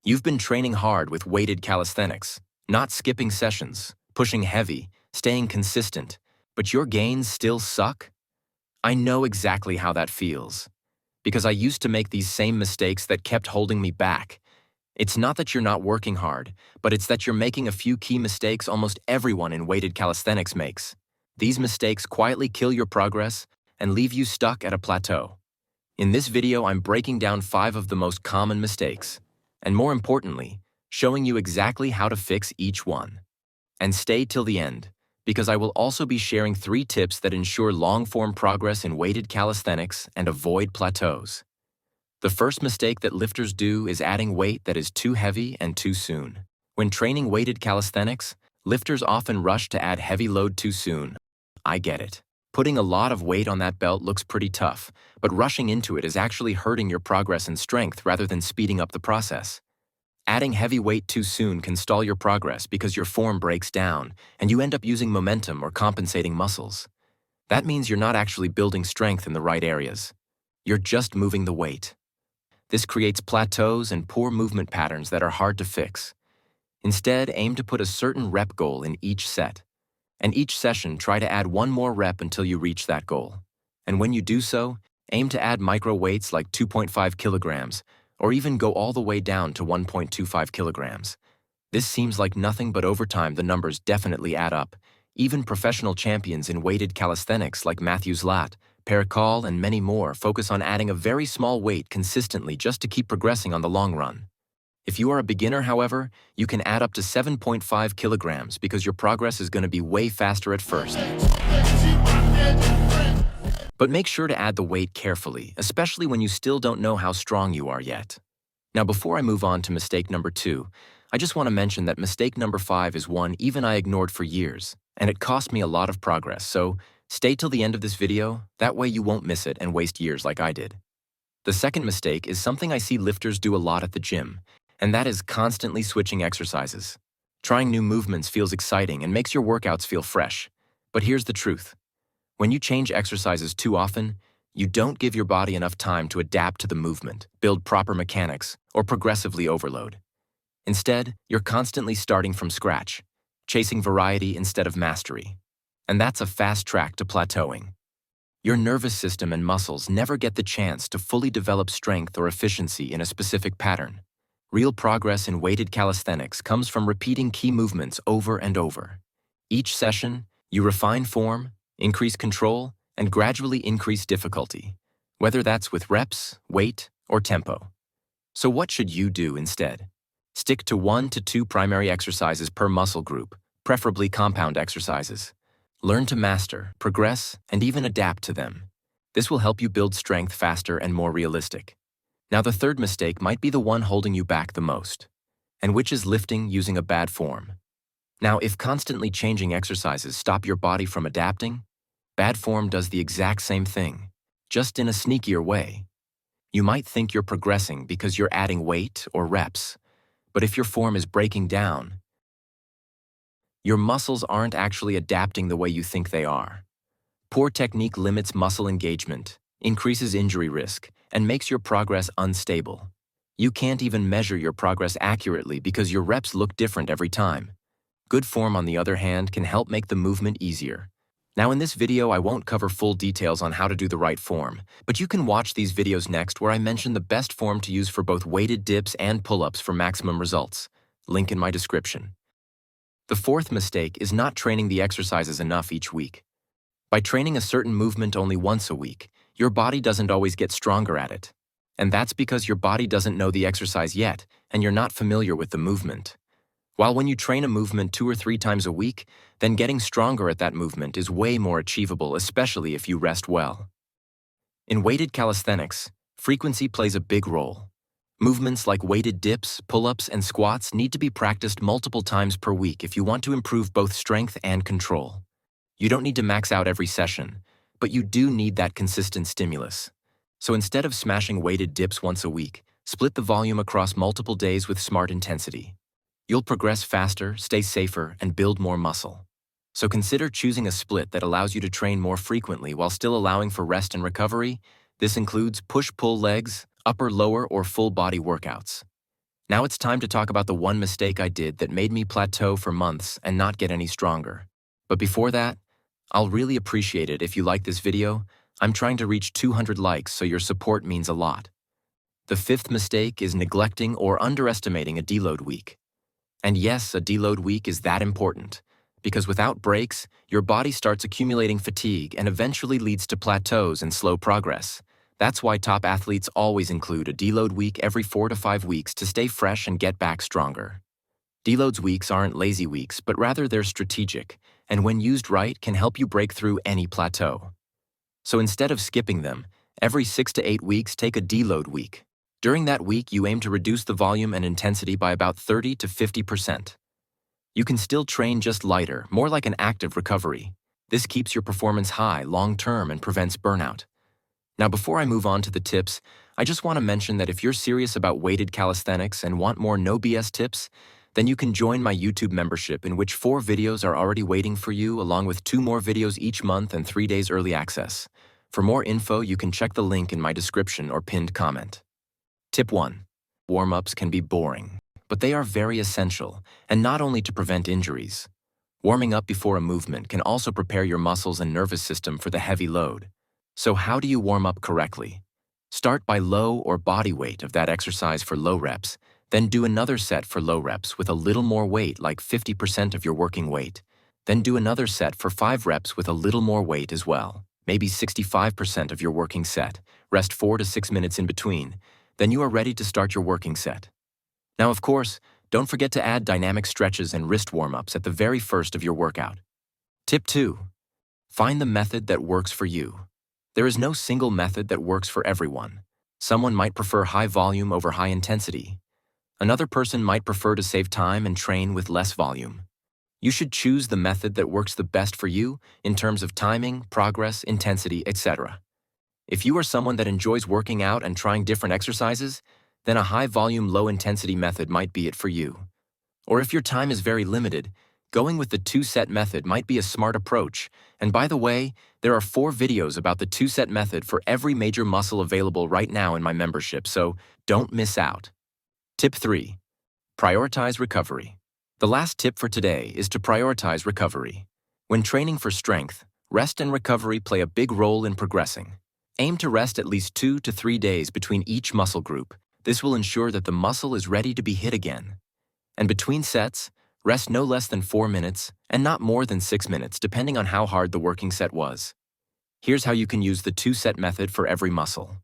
You've been training hard with weighted calisthenics, not skipping sessions, pushing heavy, staying consistent, but your gains still suck? I know exactly how that feels, because I used to make these same mistakes that kept holding me back. It's not that you're not working hard, but it's that you're making a few key mistakes almost everyone in weighted calisthenics makes. These mistakes quietly kill your progress and leave you stuck at a plateau. In this video, I'm breaking down 5 of the most common mistakes, and more importantly, showing you exactly how to fix each one. And stay till the end, because I will also be sharing 3 tips that ensure long-form progress in weighted calisthenics and avoid plateaus. The first mistake that lifters do is adding weight that is too heavy and too soon. When training weighted calisthenics, lifters often rush to add heavy load too soon. I get it. Putting a lot of weight on that belt looks pretty tough, but rushing into it is actually hurting your progress and strength rather than speeding up the process. Adding heavy weight too soon can stall your progress because your form breaks down, and you end up using momentum or compensating muscles. That means you're not actually building strength in the right areas. You're just moving the weight. This creates plateaus and poor movement patterns that are hard to fix. Instead, aim to put a certain rep goal in each set. And each session, try to add 1 more rep until you reach that goal. And when you do so, aim to add micro weights like 2.5 kilograms, or even go all the way down to 1.25 kilograms. This seems like nothing, but over time the numbers definitely add up. Even professional champions in weighted calisthenics like Matthew Zlat, Pericol, and many more focus on adding a very small weight consistently just to keep progressing on the long run. If you are a beginner, however, you can add up to 7.5 kilograms because your progress is going to be way faster at first. But make sure to add the weight carefully, especially when you still don't know how strong you are yet. Now, before I move on to mistake number 2, I just want to mention that mistake number 5 is one even I ignored for years, and it cost me a lot of progress, so stay till the end of this video, that way you won't miss it and waste years like I did. The second mistake is something I see lifters do a lot at the gym, and that is constantly switching exercises. Trying new movements feels exciting and makes your workouts feel fresh, but here's the truth. When you change exercises too often, you don't give your body enough time to adapt to the movement, build proper mechanics, or progressively overload. Instead, you're constantly starting from scratch, chasing variety instead of mastery. And that's a fast track to plateauing. Your nervous system and muscles never get the chance to fully develop strength or efficiency in a specific pattern. Real progress in weighted calisthenics comes from repeating key movements over and over. Each session, you refine form, increase control, and gradually increase difficulty, whether that's with reps, weight, or tempo. So what should you do instead? Stick to 1 to 2 primary exercises per muscle group, preferably compound exercises. Learn to master, progress, and even adapt to them. This will help you build strength faster and more realistic. Now, the third mistake might be the one holding you back the most, and which is lifting using a bad form. Now, if constantly changing exercises stop your body from adapting, bad form does the exact same thing, just in a sneakier way. You might think you're progressing because you're adding weight or reps, but if your form is breaking down, your muscles aren't actually adapting the way you think they are. Poor technique limits muscle engagement, increases injury risk, and makes your progress unstable. You can't even measure your progress accurately because your reps look different every time. Good form, on the other hand, can help make the movement easier. Now, in this video, I won't cover full details on how to do the right form, but you can watch these videos next where I mention the best form to use for both weighted dips and pull-ups for maximum results. Link in my description. The fourth mistake is not training the exercises enough each week. By training a certain movement only once a week, your body doesn't always get stronger at it. And that's because your body doesn't know the exercise yet, and you're not familiar with the movement. While when you train a movement 2 or 3 times a week, then getting stronger at that movement is way more achievable, especially if you rest well. In weighted calisthenics, frequency plays a big role. Movements like weighted dips, pull-ups, and squats need to be practiced multiple times per week if you want to improve both strength and control. You don't need to max out every session, but you do need that consistent stimulus. So instead of smashing weighted dips once a week, split the volume across multiple days with smart intensity. You'll progress faster, stay safer, and build more muscle. So consider choosing a split that allows you to train more frequently while still allowing for rest and recovery. This includes push-pull legs, upper, lower, or full body workouts. Now it's time to talk about the one mistake I did that made me plateau for months and not get any stronger. But before that, I'll really appreciate it if you like this video. I'm trying to reach 200 likes, so your support means a lot. The fifth mistake is neglecting or underestimating a deload week. And yes, a deload week is that important, because without breaks, your body starts accumulating fatigue and eventually leads to plateaus and slow progress. That's why top athletes always include a deload week every 4 to 5 weeks to stay fresh and get back stronger. Deloads weeks aren't lazy weeks, but rather they're strategic, and when used right, can help you break through any plateau. So instead of skipping them, every 6 to 8 weeks take a deload week. During that week, you aim to reduce the volume and intensity by about 30 to 50%. You can still train just lighter, more like an active recovery. This keeps your performance high long-term and prevents burnout. Now, before I move on to the tips, I just want to mention that if you're serious about weighted calisthenics and want more no BS tips, then you can join my YouTube membership, in which 4 videos are already waiting for you, along with 2 more videos each month and 3 days early access. For more info, you can check the link in my description or pinned comment. Tip 1. Warm-ups can be boring, but they are very essential, and not only to prevent injuries. Warming up before a movement can also prepare your muscles and nervous system for the heavy load. So how do you warm up correctly? Start by low or body weight of that exercise for low reps, then do another set for low reps with a little more weight, like 50% of your working weight. Then do another set for 5 reps with a little more weight as well, maybe 65% of your working set. Rest 4 to 6 minutes in between. Then you are ready to start your working set. Now, of course, don't forget to add dynamic stretches and wrist warm-ups at the very first of your workout. Tip 2. Find the method that works for you. There is no single method that works for everyone. Someone might prefer high volume over high intensity. Another person might prefer to save time and train with less volume. You should choose the method that works the best for you in terms of timing, progress, intensity, etc. If you are someone that enjoys working out and trying different exercises, then a high-volume, low-intensity method might be it for you. Or if your time is very limited, going with the 2-set method might be a smart approach. And by the way, there are 4 videos about the 2-set method for every major muscle available right now in my membership, so don't miss out. Tip 3. Prioritize recovery. The last tip for today is to prioritize recovery. When training for strength, rest and recovery play a big role in progressing. Aim to rest at least 2 to 3 days between each muscle group. This will ensure that the muscle is ready to be hit again. And between sets, rest no less than 4 minutes and not more than 6 minutes, depending on how hard the working set was. Here's how you can use the 2-set method for every muscle.